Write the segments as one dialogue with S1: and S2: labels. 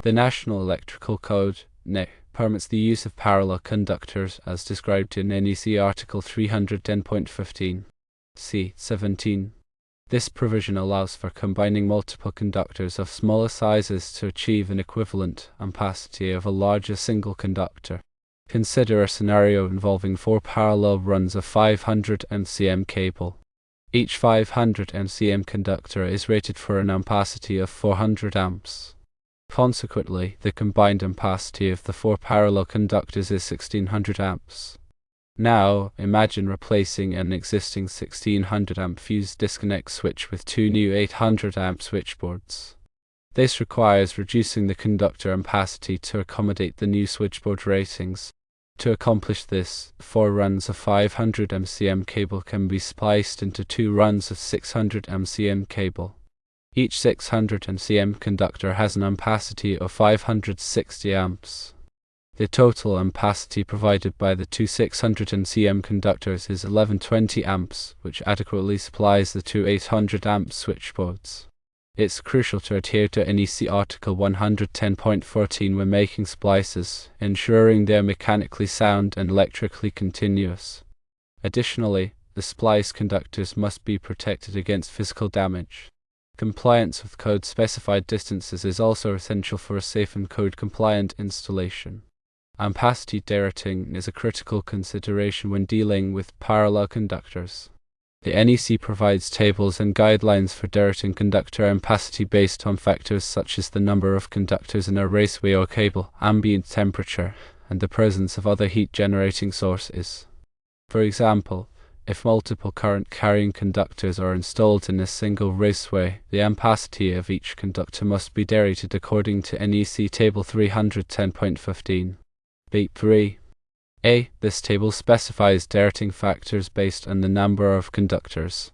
S1: The National Electrical Code, NEC, permits the use of parallel conductors as described in NEC Article 310.15, c. 17. This provision allows for combining multiple conductors of smaller sizes to achieve an equivalent ampacity of a larger single conductor. Consider a scenario involving 4 parallel runs of 500 MCM cable. Each 500 MCM conductor is rated for an ampacity of 400 amps. Consequently, the combined ampacity of the 4 parallel conductors is 1600 amps. Now, imagine replacing an existing 1600 amp fused disconnect switch with 2 new 800 amp switchboards. This requires reducing the conductor ampacity to accommodate the new switchboard ratings. To accomplish this, 4 runs of 500 MCM cable can be spliced into 2 runs of 600 MCM cable. Each 600 MCM conductor has an ampacity of 560 amps. The total ampacity provided by the 2 600 MCM conductors is 1120 amps, which adequately supplies the 2 800 amp switchboards. It's crucial to adhere to NEC Article 110.14 when making splices, ensuring they are mechanically sound and electrically continuous. Additionally, the splice conductors must be protected against physical damage. Compliance with code-specified distances is also essential for a safe and code-compliant installation. Ampacity derating is a critical consideration when dealing with parallel conductors. The NEC provides tables and guidelines for derating conductor ampacity based on factors such as the number of conductors in a raceway or cable, ambient temperature, and the presence of other heat-generating sources. For example, if multiple current-carrying conductors are installed in a single raceway, the ampacity of each conductor must be derated according to NEC Table 310.15. B3. A. This table specifies derating factors based on the number of conductors.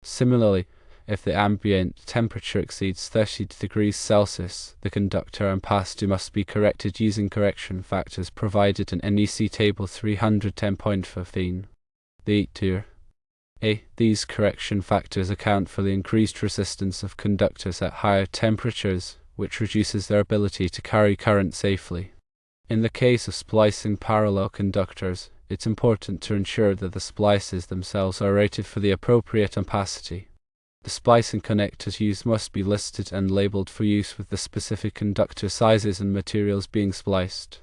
S1: Similarly, if the ambient temperature exceeds 30 degrees Celsius, the conductor ampacity must be corrected using correction factors provided in NEC Table 310.15. B2. A. These correction factors account for the increased resistance of conductors at higher temperatures, which reduces their ability to carry current safely. In the case of splicing parallel conductors, it's important to ensure that the splices themselves are rated for the appropriate ampacity. The splicing connectors used must be listed and labeled for use with the specific conductor sizes and materials being spliced.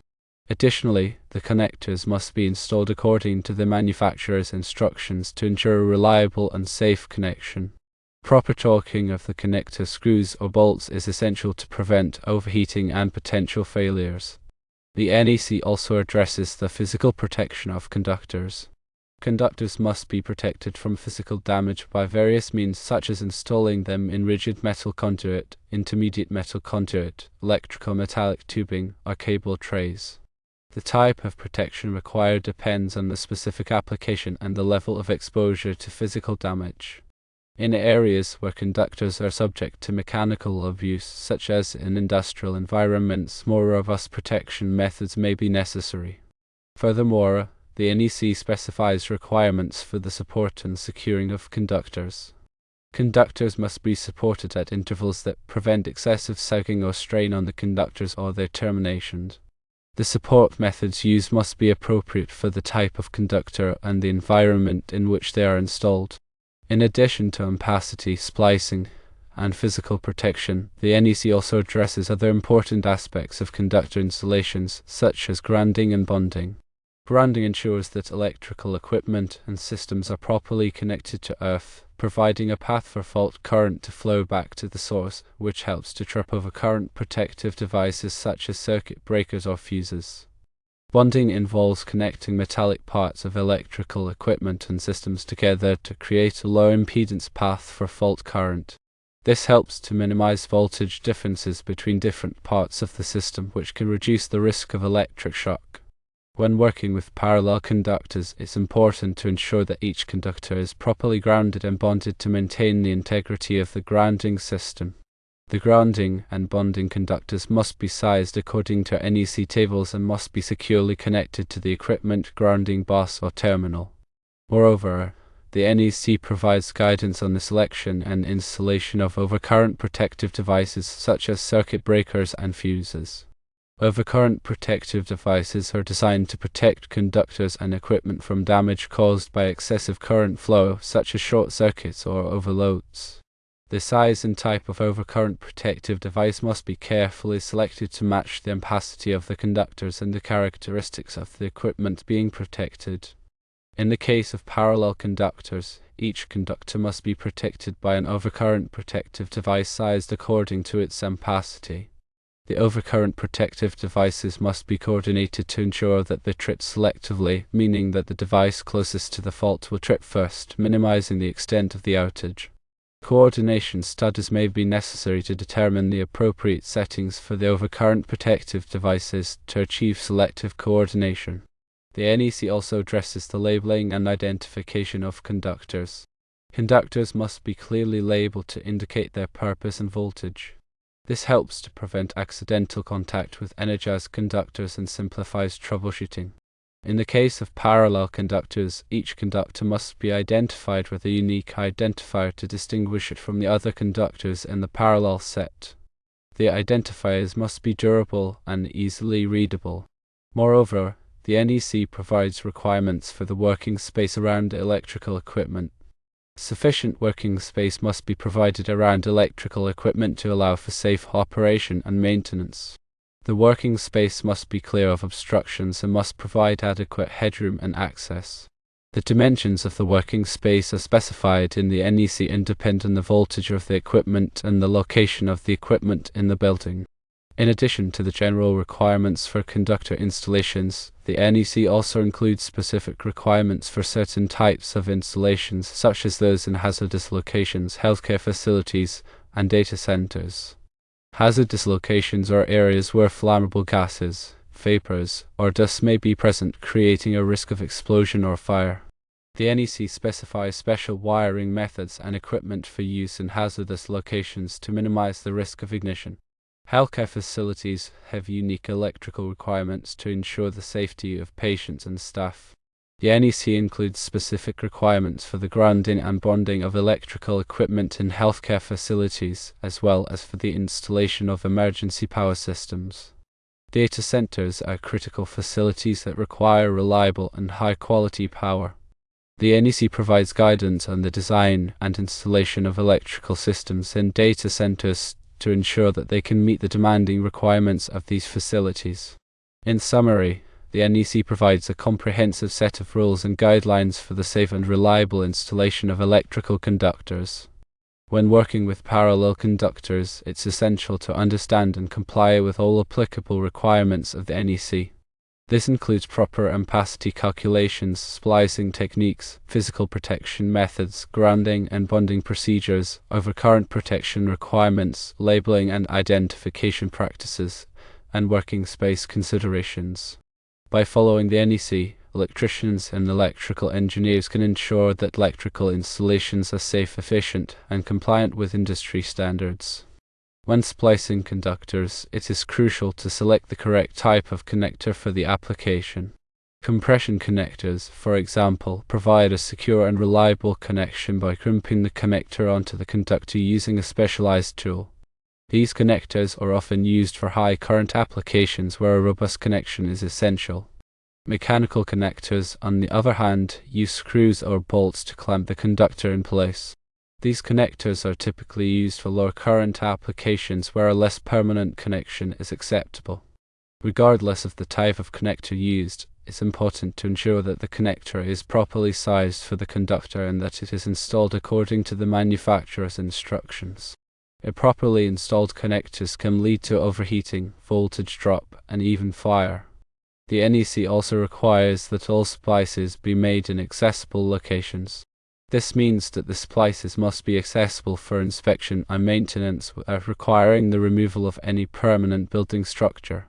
S1: Additionally, the connectors must be installed according to the manufacturer's instructions to ensure a reliable and safe connection. Proper torquing of the connector screws or bolts is essential to prevent overheating and potential failures. The NEC also addresses the physical protection of conductors. Conductors must be protected from physical damage by various means such as installing them in rigid metal conduit, intermediate metal conduit, electrical metallic tubing, or cable trays. The type of protection required depends on the specific application and the level of exposure to physical damage. In areas where conductors are subject to mechanical abuse, such as in industrial environments, more robust protection methods may be necessary. Furthermore, the NEC specifies requirements for the support and securing of conductors. Conductors must be supported at intervals that prevent excessive sagging or strain on the conductors or their terminations. The support methods used must be appropriate for the type of conductor and the environment in which they are installed. In addition to ampacity, splicing, and physical protection, the NEC also addresses other important aspects of conductor installations, such as grounding and bonding. Grounding ensures that electrical equipment and systems are properly connected to earth, providing a path for fault current to flow back to the source, which helps to trip over current protective devices such as circuit breakers or fuses. Bonding involves connecting metallic parts of electrical equipment and systems together to create a low impedance path for fault current. This helps to minimize voltage differences between different parts of the system, which can reduce the risk of electric shock. When working with parallel conductors, it's important to ensure that each conductor is properly grounded and bonded to maintain the integrity of the grounding system. The grounding and bonding conductors must be sized according to NEC tables and must be securely connected to the equipment grounding bus or terminal. Moreover, The NEC provides guidance on the selection and installation of overcurrent protective devices such as circuit breakers and fuses. Overcurrent protective devices are designed to protect conductors and equipment from damage caused by excessive current flow, such as short circuits or overloads. The size and type of overcurrent protective device must be carefully selected to match the ampacity of the conductors and the characteristics of the equipment being protected. In the case of parallel conductors, each conductor must be protected by an overcurrent protective device sized according to its ampacity. The overcurrent protective devices must be coordinated to ensure that they trip selectively, meaning that the device closest to the fault will trip first, minimizing the extent of the outage. Coordination studies may be necessary to determine the appropriate settings for the overcurrent protective devices to achieve selective coordination. The NEC also addresses the labeling and identification of conductors. Conductors must be clearly labeled to indicate their purpose and voltage. This helps to prevent accidental contact with energized conductors and simplifies troubleshooting. In the case of parallel conductors, each conductor must be identified with a unique identifier to distinguish it from the other conductors in the parallel set. The identifiers must be durable and easily readable. Moreover, the NEC provides requirements for the working space around electrical equipment. Sufficient working space must be provided around electrical equipment to allow for safe operation and maintenance. The working space must be clear of obstructions and must provide adequate headroom and access. The dimensions of the working space are specified in the NEC and depend on the voltage of the equipment and the location of the equipment in the building. In addition to the general requirements for conductor installations, the NEC also includes specific requirements for certain types of installations, such as those in hazardous locations, healthcare facilities, and data centers. Hazardous locations are areas where flammable gases, vapors, or dust may be present, creating a risk of explosion or fire. The NEC specifies special wiring methods and equipment for use in hazardous locations to minimize the risk of ignition. Healthcare facilities have unique electrical requirements to ensure the safety of patients and staff. The NEC includes specific requirements for the grounding and bonding of electrical equipment in healthcare facilities, as well as for the installation of emergency power systems. Data centers are critical facilities that require reliable and high-quality power. The NEC provides guidance on the design and installation of electrical systems in data centers to ensure that they can meet the demanding requirements of these facilities. In summary, the NEC provides a comprehensive set of rules and guidelines for the safe and reliable installation of electrical conductors. When working with parallel conductors, it's essential to understand and comply with all applicable requirements of the NEC. This includes proper ampacity calculations, splicing techniques, physical protection methods, grounding and bonding procedures, overcurrent protection requirements, labeling and identification practices, and working space considerations. By following the NEC, electricians and electrical engineers can ensure that electrical installations are safe, efficient, and compliant with industry standards. When splicing conductors, it is crucial to select the correct type of connector for the application. Compression connectors, for example, provide a secure and reliable connection by crimping the connector onto the conductor using a specialized tool. These connectors are often used for high current applications where a robust connection is essential. Mechanical connectors, on the other hand, use screws or bolts to clamp the conductor in place. These connectors are typically used for low current applications where a less permanent connection is acceptable. Regardless of the type of connector used, it's important to ensure that the connector is properly sized for the conductor and that it is installed according to the manufacturer's instructions. Improperly installed connectors can lead to overheating, voltage drop, and even fire. The NEC also requires that all splices be made in accessible locations. This means that the splices must be accessible for inspection and maintenance without requiring the removal of any permanent building structure.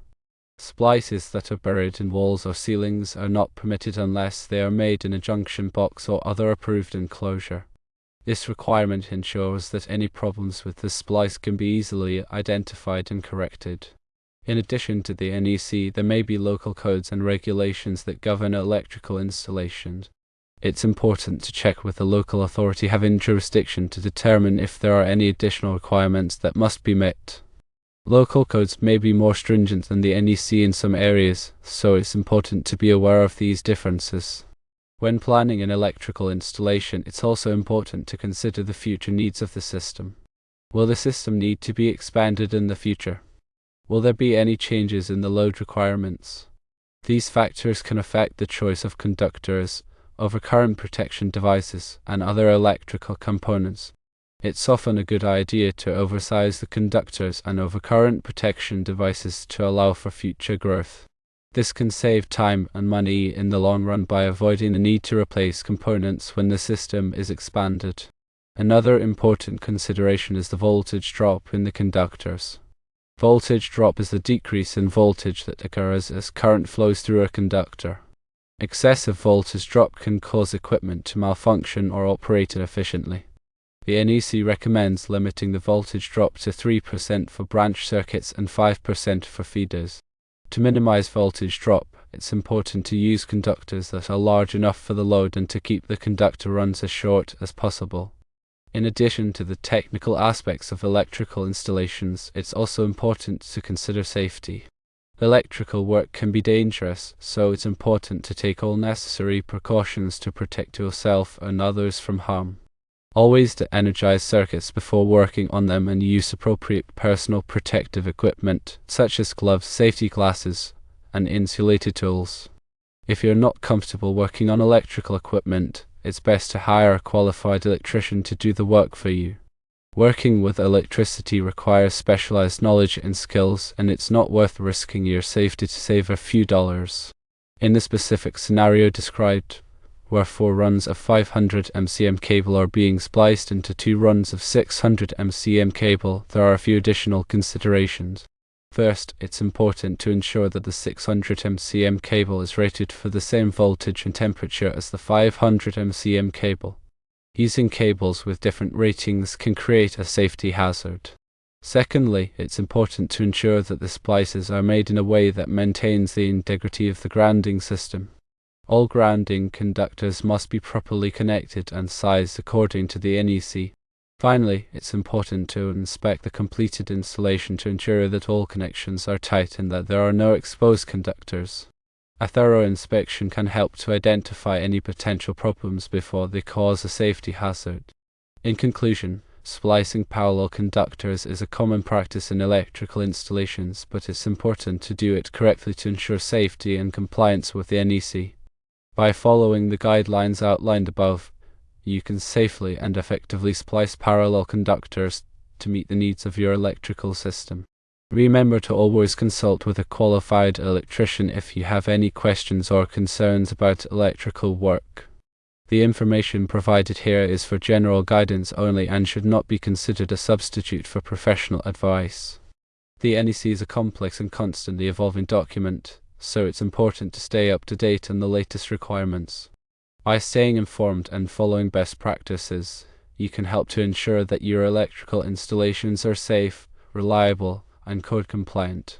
S1: Splices that are buried in walls or ceilings are not permitted unless they are made in a junction box or other approved enclosure. This requirement ensures that any problems with the splice can be easily identified and corrected. In addition to the NEC, there may be local codes and regulations that govern electrical installations. It's important to check with the local authority having jurisdiction to determine if there are any additional requirements that must be met. Local codes may be more stringent than the NEC in some areas, so it's important to be aware of these differences. When planning an electrical installation, it's also important to consider the future needs of the system. Will the system need to be expanded in the future? Will there be any changes in the load requirements? These factors can affect the choice of conductors, overcurrent protection devices, and other electrical components. It's often a good idea to oversize the conductors and overcurrent protection devices to allow for future growth. This can save time and money in the long run by avoiding the need to replace components when the system is expanded. Another important consideration is the voltage drop in the conductors. Voltage drop is the decrease in voltage that occurs as current flows through a conductor. Excessive voltage drop can cause equipment to malfunction or operate inefficiently. The NEC recommends limiting the voltage drop to 3% for branch circuits and 5% for feeders. To minimize voltage drop, it's important to use conductors that are large enough for the load and to keep the conductor runs as short as possible. In addition to the technical aspects of electrical installations, it's also important to consider safety. Electrical work can be dangerous, so it's important to take all necessary precautions to protect yourself and others from harm. Always de-energize circuits before working on them and use appropriate personal protective equipment, such as gloves, safety glasses, and insulated tools. If you're not comfortable working on electrical equipment, it's best to hire a qualified electrician to do the work for you. Working with electricity requires specialized knowledge and skills, and it's not worth risking your safety to save a few dollars. In the specific scenario described, where 4 runs of 500 MCM cable are being spliced into 2 runs of 600 MCM cable, there are a few additional considerations. First, it's important to ensure that the 600 MCM cable is rated for the same voltage and temperature as the 500 MCM cable. Using cables with different ratings can create a safety hazard. Secondly, it's important to ensure that the splices are made in a way that maintains the integrity of the grounding system. All grounding conductors must be properly connected and sized according to the NEC. Finally, it's important to inspect the completed installation to ensure that all connections are tight and that there are no exposed conductors. A thorough inspection can help to identify any potential problems before they cause a safety hazard. In conclusion, splicing parallel conductors is a common practice in electrical installations, but it's important to do it correctly to ensure safety and compliance with the NEC. By following the guidelines outlined above, you can safely and effectively splice parallel conductors to meet the needs of your electrical system. Remember to always consult with a qualified electrician if you have any questions or concerns about electrical work. The information provided here is for general guidance only and should not be considered a substitute for professional advice. The NEC is a complex and constantly evolving document, so it's important to stay up to date on the latest requirements. By staying informed and following best practices, you can help to ensure that your electrical installations are safe, reliable, and code compliant.